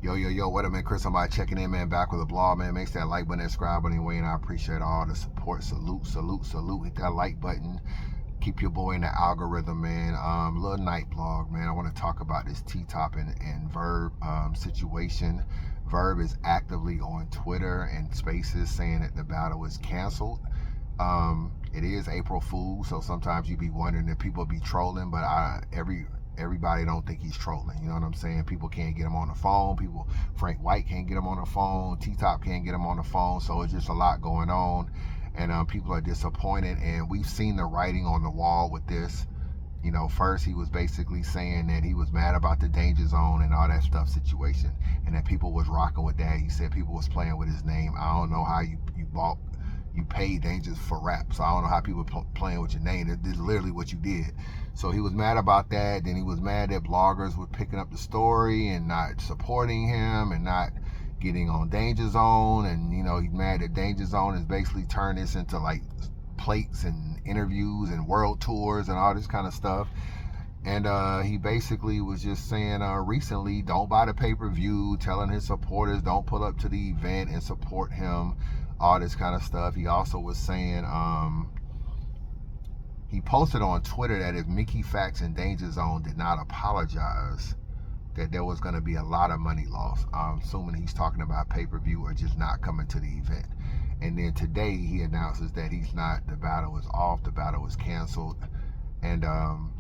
Yo, what up, man? Chris, somebody checking in, man, back with a blog, man. Make sure that like button and subscribe anyway, and I appreciate all the support. Salute. Hit that like button. Keep your boy in the algorithm, man. Little night blog, man. I want to talk about this T-Top and Verb situation. Verb is actively on Twitter and Spaces saying that the battle is canceled. It is April Fool's, so sometimes you be wondering if people be trolling, but everybody don't think he's trolling. You know what I'm saying? People can't get him on the phone. Frank White can't get him on the phone. T-Top can't get him on the phone. So it's just a lot going on, and people are disappointed. And we've seen the writing on the wall with this. You know, first he was basically saying that he was mad about the danger zone and all that stuff situation, and that people was rocking with that. He said people was playing with his name. I don't know how you paid Dangers for rap, so I don't know how people playing with your name. This is literally what you did. So he was mad about that. Then he was mad that bloggers were picking up the story and not supporting him and not getting on Danger Zone. And you know, he's mad that Danger Zone has basically turned this into like plates and interviews and world tours and all this kind of stuff. And he basically was just saying recently, don't buy the pay-per-view, telling his supporters don't pull up to the event and support him, all this kind of stuff. He also was saying, he posted on Twitter that if Mickey Fax and Danger Zone did not apologize, that there was going to be a lot of money lost. I'm assuming he's talking about pay-per-view or just not coming to the event. And then today he announces that the battle is off, the battle is canceled. And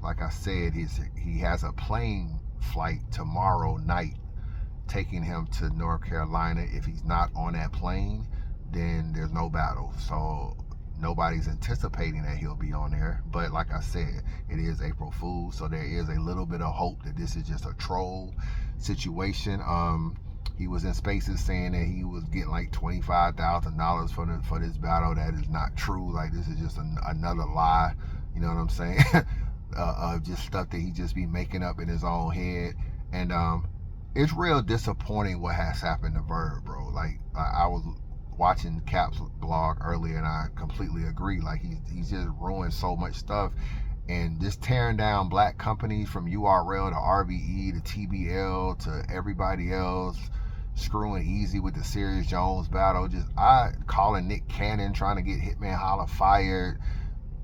like I said, he has a plane flight tomorrow night taking him to North Carolina. If he's not on that plane, then there's no battle. So nobody's anticipating that he'll be on there. But like I said, it is April Fool's, so there is a little bit of hope that this is just a troll situation. He was in Spaces saying that he was getting like $25,000 for this battle. That is not true. Like, this is just another lie. You know what I'm saying? Just stuff that he just be making up in his own head. And it's real disappointing what has happened to Verb, bro. Like, I was watching Cap's blog earlier, and I completely agree. Like, he's just ruined so much stuff, and just tearing down black companies from URL to RBE to TBL to everybody else, screwing Easy with the Serious Jones battle. Just calling Nick Cannon, trying to get Hitman Holla fired.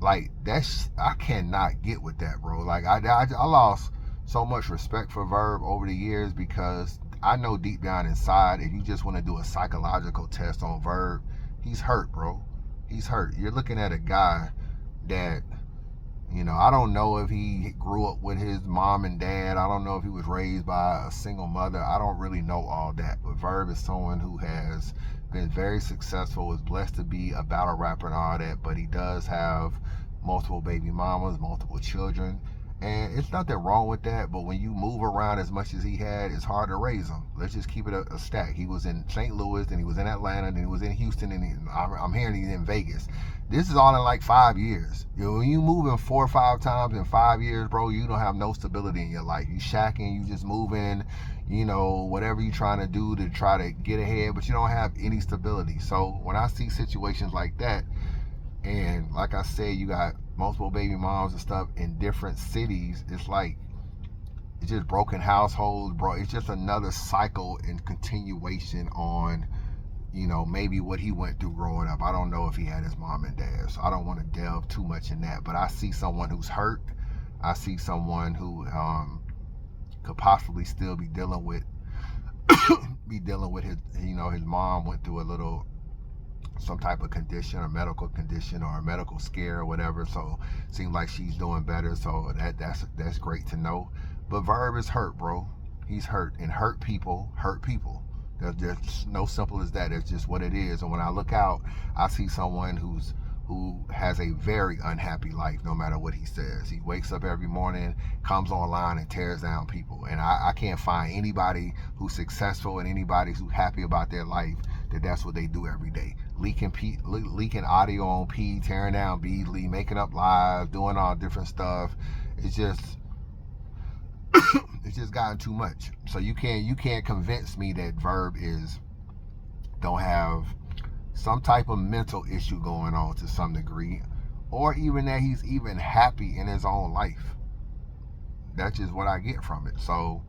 Like, I cannot get with that, bro. Like, I lost so much respect for Verb over the years, because I know deep down inside, if you just want to do a psychological test on Verb, he's hurt, bro. He's hurt. You're looking at a guy that, you know, I don't know if he grew up with his mom and dad. I don't know if he was raised by a single mother. I don't really know all that. But Verb is someone who has been very successful, is blessed to be a battle rapper and all that, but he does have multiple baby mamas, multiple children, and it's nothing wrong with that. But when you move around as much as he had, it's hard to raise him. Let's just keep it a stack. He was in St. Louis, then he was in Atlanta, then he was in Houston, and I'm hearing he's in Vegas. This is all in like 5 years. You know, when you moving 4 or 5 times in 5 years, bro, you don't have no stability in your life. You shacking, you just moving, you know, whatever you're trying to do to try to get ahead, but you don't have any stability. So when I see situations like that, and like I said, you got multiple baby moms and stuff in different cities, it's like, it's just broken households, bro. It's just another cycle and continuation on, you know, maybe what he went through growing up. I don't know if he had his mom and dad, so I don't want to delve too much in that. But I see someone who's hurt. I see someone who could possibly still be dealing with his, you know, his mom went through some type of condition, or medical condition, or a medical scare or whatever. So it seems like she's doing better. So that's great to know. But Verb is hurt, bro. He's hurt, and hurt people hurt people. There's no simple as that. It's just what it is. And when I look out, I see someone who has a very unhappy life, no matter what he says. He wakes up every morning, comes online, and tears down people. And I can't find anybody who's successful and anybody who's happy about their life that's what they do every day. Leaking audio on P, tearing down Beasley, making up lies, doing all different stuff. It's just gotten too much. So you can't convince me that Verb don't have some type of mental issue going on to some degree, or even that he's even happy in his own life. That's just what I get from it. So,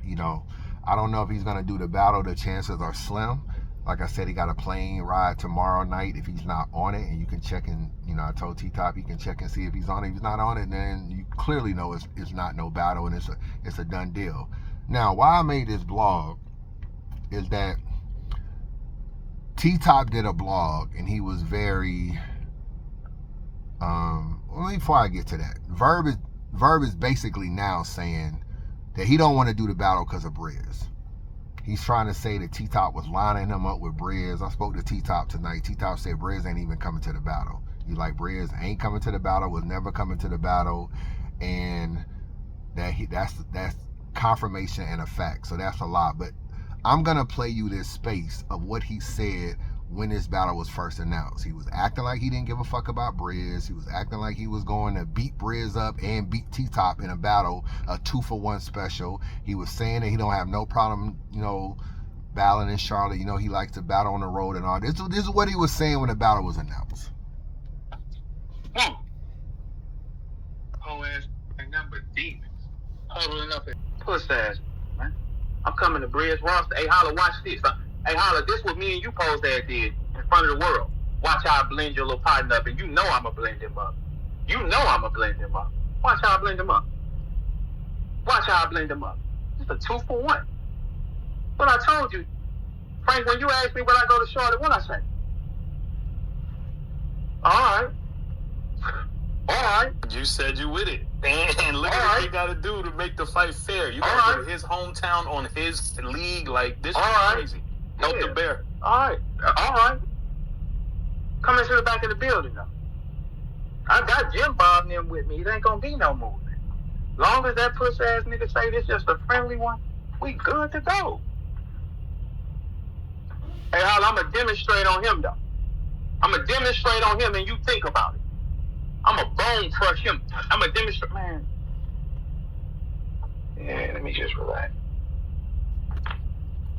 you know, I don't know if he's gonna do the battle. The chances are slim. Like I said, he got a plane ride tomorrow night if he's not on it, and you can check and, you know, I told T-Top he can check and see if he's on it. If he's not on it, then you clearly know it's not no battle, and it's a done deal. Now, why I made this blog is that T-Top did a blog, and he was very, before I get to that, Verb is basically now saying that he don't want to do the battle because of Brizz. He's trying to say that T-Top was lining him up with Brizz. I spoke to T-Top tonight. T-Top said Brizz ain't even coming to the battle. He's like, Brizz ain't coming to the battle, was never coming to the battle, and that's confirmation and a fact. So that's a lie. But I'm gonna play you this space of what he said when this battle was first announced. He was acting like he didn't give a fuck about Brizz. He was acting like he was going to beat Brizz up and beat T-Top in a battle, a 2-for-1 special. He was saying that he don't have no problem, you know, battling in Charlotte. You know, he likes to battle on the road and all. This is what he was saying when the battle was announced. Whole ass ain't nothing but demons huddling up at puss ass, man. I'm coming to Brizz roster. Hey, Holla, watch this. Hey, Holla, this what me and you pose that did in front of the world. Watch how I blend your little partner up, and you know I'ma blend him up. You know I'ma blend him up. Watch how I blend him up. Watch how I blend him up. It's a 2-for-1. But I told you, Frank, when you asked me when I go to Charlotte, what I say? All right. All right. You said you with it. And look at what you got to do to make the fight fair. You got to go to his hometown on his league. Like, this is crazy. Help the bear. All right. All right. Come into the back of the building, though. I got Jim Bob and them with me. It ain't going to be no movement. Long as that puss-ass nigga say this just a friendly one, we good to go. Hey, Holla, I'm going to demonstrate on him, though. I'm going to demonstrate on him, and you think about it. I'm a bone crush him. I'm a demonstrate, man. Yeah, let me just relax.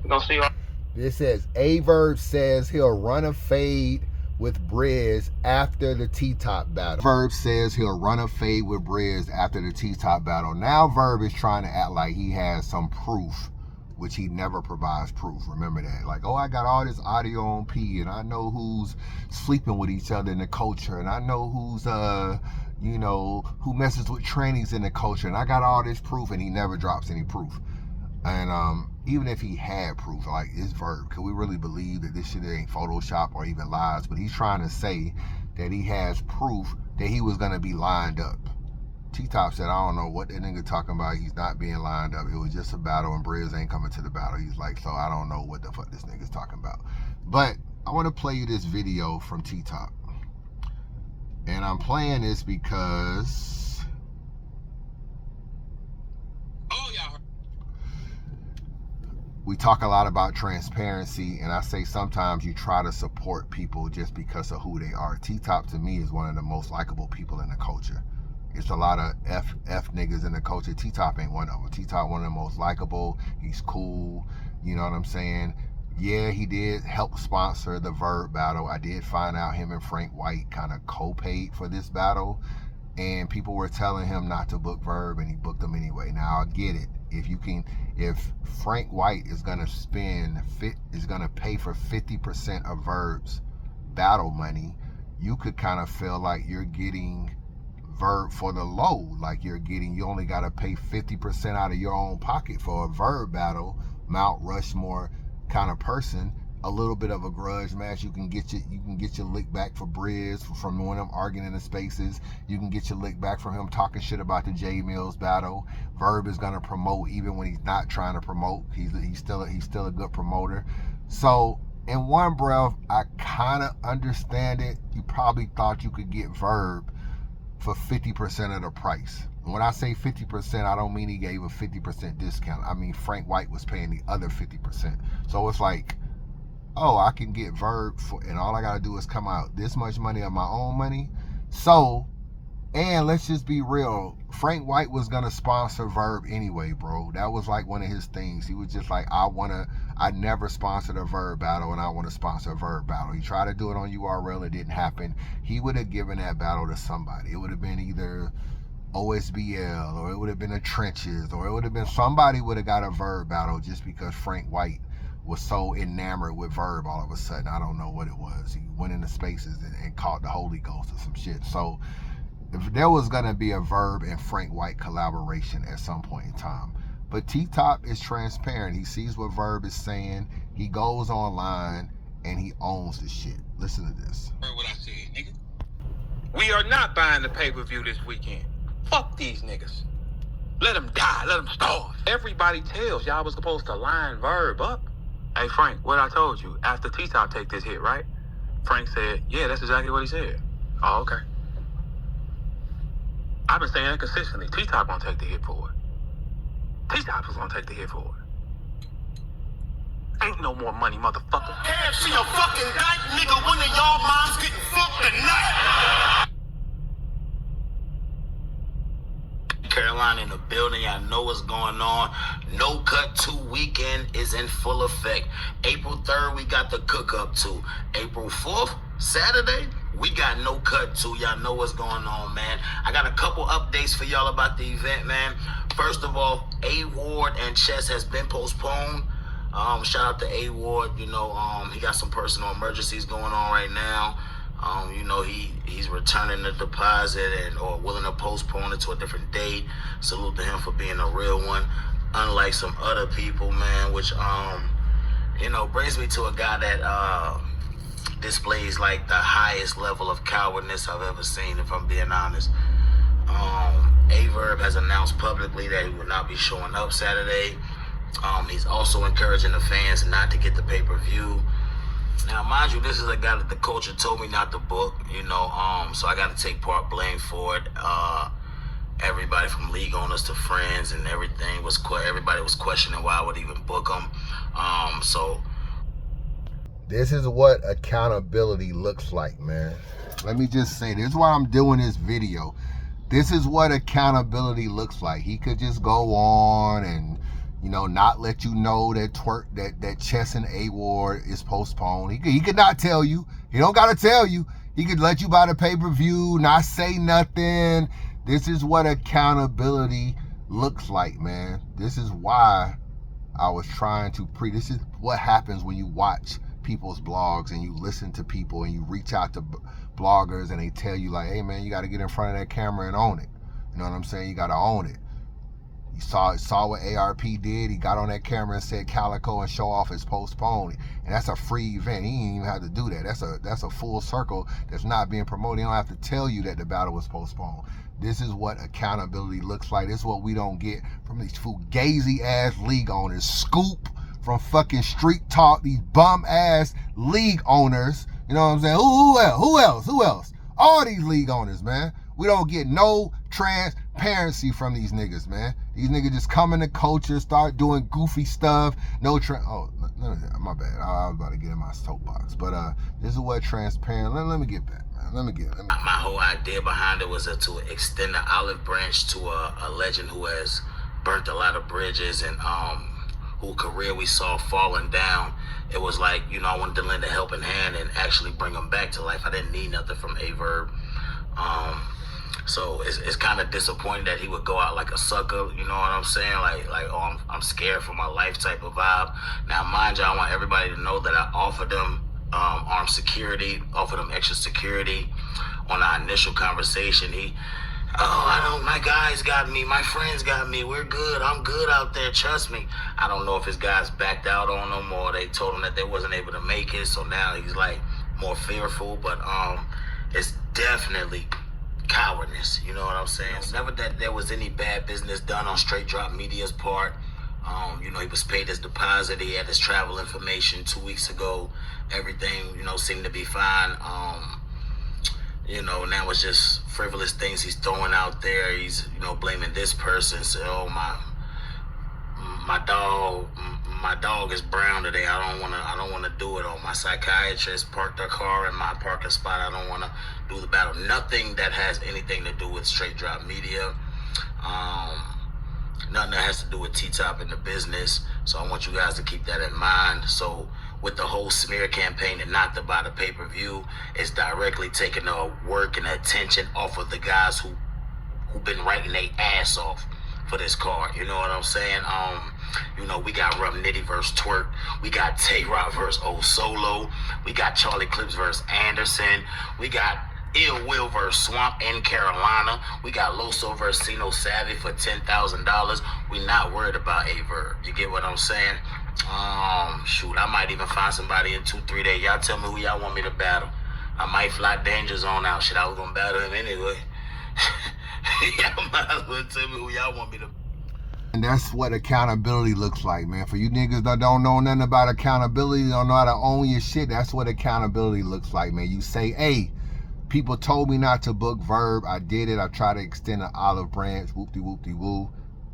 You gonna see all. This says AyeVerb says he'll run a fade with Brizz after the T-Top battle. Verb says he'll run a fade with Brizz after the T-Top battle. Now Verb is trying to act like he has some proof, which he never provides proof. Remember that. Like, oh, I got all this audio on P, and I know who's sleeping with each other in the culture, and I know who's, you know, who messes with trannies in the culture, and I got all this proof, and he never drops any proof. And even if he had proof, like, it's Verb. Can we really believe that this shit ain't Photoshop or even lies? But he's trying to say that he has proof that he was going to be lined up. T-Top said, I don't know what that nigga talking about. He's not being lined up. It was just a battle, and Brizz ain't coming to the battle. He's like, so I don't know what the fuck this nigga's talking about. But I want to play you this video from T-Top. And I'm playing this because we talk a lot about transparency, and I say sometimes you try to support people just because of who they are. T-Top, to me, is one of the most likable people in the culture. It's a lot of F niggas in the culture. T-Top ain't one of them. T-Top one of the most likable. He's cool. You know what I'm saying? Yeah, he did help sponsor the Verb battle. I did find out him and Frank White kind of co-paid for this battle. And people were telling him not to book Verb, and he booked them anyway. Now, I get it. If Frank White is gonna pay for 50% of Verb's battle money, you could kind of feel like you're getting Verb for the low. Like you only gotta pay 50% out of your own pocket for a Verb battle, Mount Rushmore kind of person. A little bit of a grudge match. You can get your lick back for Brizz from one of them arguing in the spaces. You can get your lick back from him talking shit about the J Mills battle. Verb is gonna promote even when he's not trying to promote. He's still a good promoter. So in one breath, I kind of understand it. You probably thought you could get Verb for 50% of the price. And when I say 50%, I don't mean he gave a 50% discount. I mean Frank White was paying the other 50%. So it's like, oh, I can get Verb and all I gotta do is come out this much money of my own money. So, and let's just be real, Frank White was gonna sponsor Verb anyway, bro. That was like one of his things. He was just like, I never sponsored a Verb battle, and I want to sponsor a Verb battle. He tried to do it on URL, it didn't happen. He would have given that battle to somebody. It would have been either OSBL, or it would have been the trenches, or it would have been somebody would have got a Verb battle just because Frank White was so enamored with Verb all of a sudden. I don't know what it was. He went into spaces and caught the Holy Ghost or some shit. So if there was gonna be a Verb and Frank White collaboration at some point in time. But T-Top is transparent. He sees what Verb is saying. He goes online and he owns the shit. Listen to this. Heard what I said, nigga. We are not buying the pay-per-view this weekend. Fuck these niggas. Let them die. Let them starve. Everybody tells y'all was supposed to line Verb up. Hey, Frank, what I told you, after T-Top take this hit, right? Frank said, yeah, that's exactly what he said. Oh, okay. I've been saying that consistently. T-Top gonna take the hit for it. T-Top is gonna take the hit for it. Ain't no more money, motherfucker. Can't see a fucking dyke, nigga. One of y'all moms getting fucked tonight. Carolina in the building. I know what's going on. No Cut 2 weekend is in full effect. April 3rd, we got the Cook Up 2. April 4th, Saturday, we got No Cut 2. Y'all know what's going on, man. I got a couple updates for y'all about the event, man. First of all, A Ward and Chess has been postponed. Shout out to A Ward. You know, he got some personal emergencies going on right now. You know, he's returning the deposit or willing to postpone it to a different date. Salute to him for being a real one. Unlike some other people, man, which, you know, brings me to a guy that displays like the highest level of cowardness I've ever seen, if I'm being honest. AyeVerb has announced publicly that he will not be showing up Saturday. He's also encouraging the fans not to get the pay-per-view. Now, mind you, this is a guy that the culture told me not to book, you know, so I got to take part blame for it. Everybody from league owners to friends and everything everybody was questioning why I would even book him. So this is what accountability looks like, man. Let me just say, this is why I'm doing this video. This is what accountability looks like. He could just go on and, you know, not let you know that Chess and A Ward is postponed. He could not tell you. He don't gotta tell you. He could let you buy the pay-per-view, not say nothing. This is what accountability looks like, man. This is why I was trying to this is what happens when you watch people's blogs and you listen to people and you reach out to bloggers and they tell you like, hey man, you gotta get in front of that camera and own it. You know what I'm saying? You gotta own it. You saw what ARP did. He got on that camera and said Calico and show off his postponed. And that's a free event. He didn't even have to do that. That's a full circle that's not being promoted. He don't have to tell you that the battle was postponed. This is what accountability looks like. This is what we don't get from these fugazi ass league owners. Scoop from fucking Street Talk, these bum ass league owners. You know what I'm saying? Who else? All these league owners, man. We don't get no transparency from these niggas, man. These niggas just come in the culture, start doing goofy stuff. Oh, my bad. I was about to get in my soapbox. But this is what transparent. Let me get back, man. My whole idea behind it was to extend the olive branch to a legend who has burnt a lot of bridges and whose career we saw falling down. It was like, you know, I wanted to lend a helping hand and actually bring him back to life. I didn't need nothing from AyeVerb. So it's kind of disappointing that he would go out like a sucker, you know what I'm saying? Like oh, I'm scared for my life type of vibe. Now, mind you, I want everybody to know that I offered them armed security, offered them extra security on our initial conversation. My guys got me, my friends got me, we're good, I'm good out there, trust me. I don't know if his guys backed out on him or they told him that they wasn't able to make it, so now he's like more fearful, but it's definitely cowardice, you know what I'm saying? It's never that there was any bad business done on Straight Drop Media's part. You know, he was paid his deposit, he had his travel information 2 weeks ago, everything, you know, seemed to be fine. You know, now it's just frivolous things he's throwing out there. He's, you know, blaming this person. So, oh, my dog is brown today. I don't wanna do it. Or my psychiatrist parked her car in my parking spot. I don't wanna do the battle. Nothing that has anything to do with Straight Drop Media. Nothing that has to do with T-Top in the business. So I want you guys to keep that in mind. So with the whole smear campaign and not to buy the pay-per-view, it's directly taking the work and attention off of the guys who who been writing their ass off for this card. You know what I'm saying? We got Rum Nitty versus Twerk. We got Tay-Rock versus Old Solo. We got Charlie Clips versus Anderson. We got Ill Will versus Swamp in Carolina. We got Loso versus Sino Savvy for $10,000. We not worried about AyeVerb. You get what I'm saying? Shoot, I might even find somebody in 2-3 days. Y'all tell me who y'all want me to battle. I might fly Danger Zone out. Shit, I was gonna battle him anyway. Y'all might as well tell me who y'all want me to. And that's what accountability looks like, man. For you niggas that don't know nothing about accountability, don't know how to own your shit, that's what accountability looks like, man. You say, hey, people told me not to book Verb. I did it. I tried to extend an olive branch. Whoop-de-whoop-de-woo.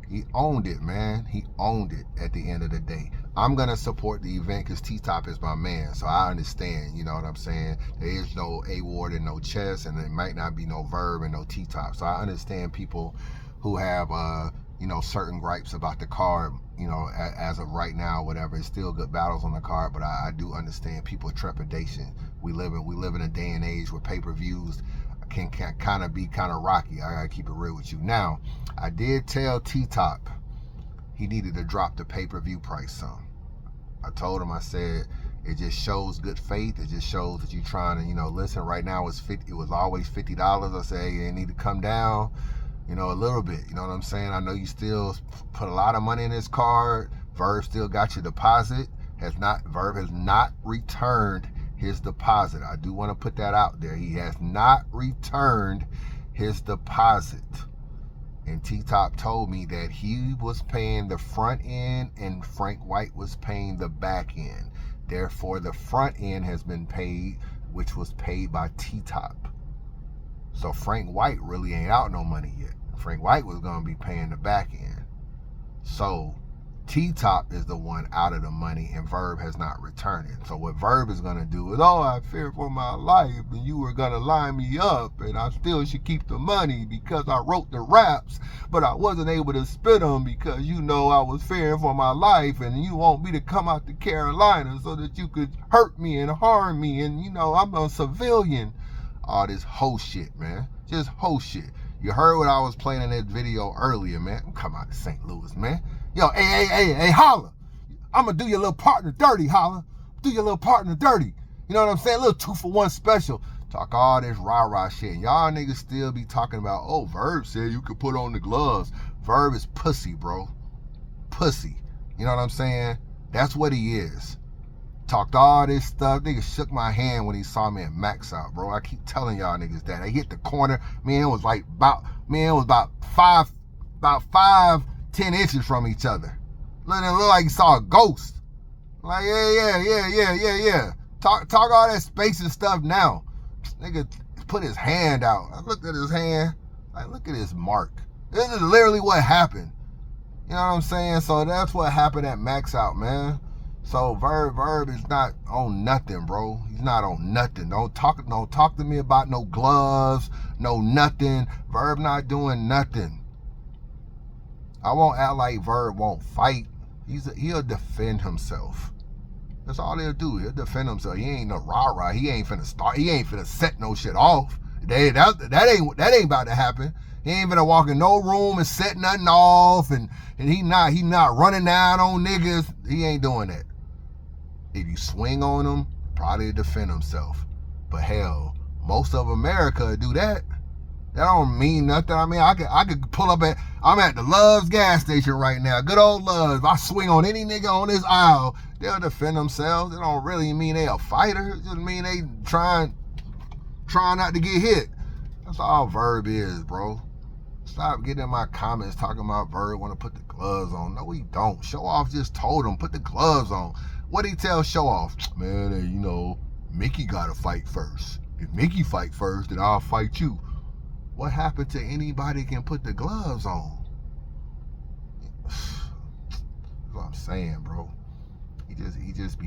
He owned it, man. He owned it at the end of the day. I'm going to support the event because T-Top is my man. So I understand, you know what I'm saying? There is no A-Ward and no Chess, and there might not be no Verb and no T-Top. So I understand people who have, certain gripes about the card, as of right now, whatever. It's still good battles on the card, but I do understand people's trepidation. We live in a day and age where pay-per-views can kind of be kind of rocky. I gotta keep it real with you. Now, I did tell T-Top he needed to drop the pay-per-view price some. I told him, I said, it just shows good faith. It just shows that you're trying to, listen, right now it was always $50. I said, hey, it need to come down, a little bit. You know what I'm saying? I know you still put a lot of money in this card. Verb still got your deposit. Verb has not returned his deposit. I do want to put that out there. He has not returned his deposit. And T-Top told me that he was paying the front end and Frank White was paying the back end. Therefore, the front end has been paid, which was paid by T-Top. So Frank White really ain't out no money yet. Frank White was going to be paying the back end. So T-Top is the one out of the money and Verb has not returned it. So what Verb is going to do is, I fear for my life and you were going to line me up and I still should keep the money because I wrote the raps, but I wasn't able to spit them because, I was fearing for my life and you want me to come out to Carolina so that you could hurt me and harm me and, I'm a civilian. All this whole shit, man. Just whole shit. You heard what I was playing in that video earlier, man. I'm coming out to St. Louis, man. Yo, hey, holla. I'm going to do your little partner dirty, holla. Do your little partner dirty. You know what I'm saying? A little 2-for-1 special. Talk all this rah-rah shit. And y'all niggas still be talking about, Verb said you could put on the gloves. Verb is pussy, bro. Pussy. You know what I'm saying? That's what he is. Talked all this stuff. Nigga shook my hand when he saw me at Max Out, bro. I keep telling y'all niggas that. I hit the corner. Man, it was about 5-10 inches from each other. It looked like he saw a ghost. Like, yeah. Talk all that space and stuff now. Nigga put his hand out. I looked at his hand. Like, look at his mark. This is literally what happened. You know what I'm saying? So that's what happened at Max Out, man. So Verb is not on nothing, bro. He's not on nothing. Don't talk to me about no gloves, no nothing. Verb not doing nothing. I won't act like Verb won't fight. He'll defend himself. That's all he'll do. He'll defend himself. He ain't no rah-rah. He ain't finna start. He ain't finna set no shit off. That ain't about to happen. He ain't finna walk in no room and set nothing off, and he not running down on niggas. He ain't doing that. If you swing on him, probably defend himself. But hell, most of America do that. That don't mean nothing. I mean, I could pull up I'm at the Love's gas station right now. Good old Love's. If I swing on any nigga on this aisle, they'll defend themselves. It don't really mean they a fighter. It just mean they trying not to get hit. That's all Verb is, bro. Stop getting in my comments talking about Verb want to put the gloves on. No, he don't. Show Off just told him, put the gloves on. What did he tell Show Off? Man, Mickey got to fight first. If Mickey fight first, then I'll fight you. What happened to anybody can put the gloves on? That's what I'm saying, bro. He just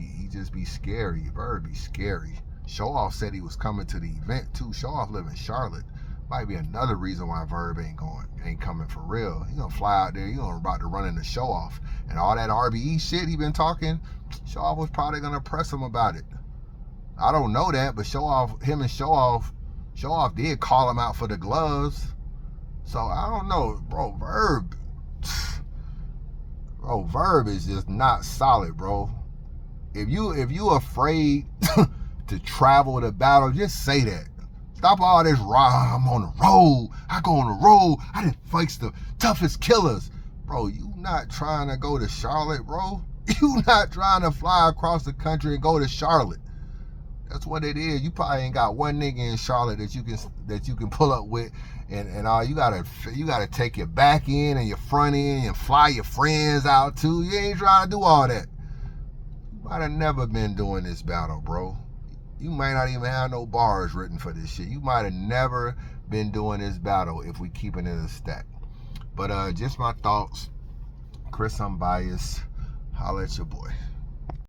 be scary. Verb be scary. Show Off said he was coming to the event too. Show Off live in Charlotte. Might be another reason why Verb ain't coming for real. He gonna fly out there. He gonna about to run into Show Off. And all that RBE shit he been talking, Show Off was probably gonna press him about it. I don't know that, but Show Off did call him out for the gloves. So I don't know, bro. Verb is just not solid, bro. If you afraid to travel to battle, just say that. Stop all this I'm on the road. I go on the road. I done face the toughest killers. Bro, you not trying to go to Charlotte, bro. You not trying to fly across the country and go to Charlotte. That's what it is. You probably ain't got one nigga in Charlotte that you can pull up with, and all you gotta take your back end and your front end and fly your friends out too. You ain't trying to do all that. You might have never been doing this battle, bro. You might not even have no bars written for this shit. You might have never been doing this battle if we keeping it a stack. But just my thoughts. Chris Unbiased. Holla at your boy.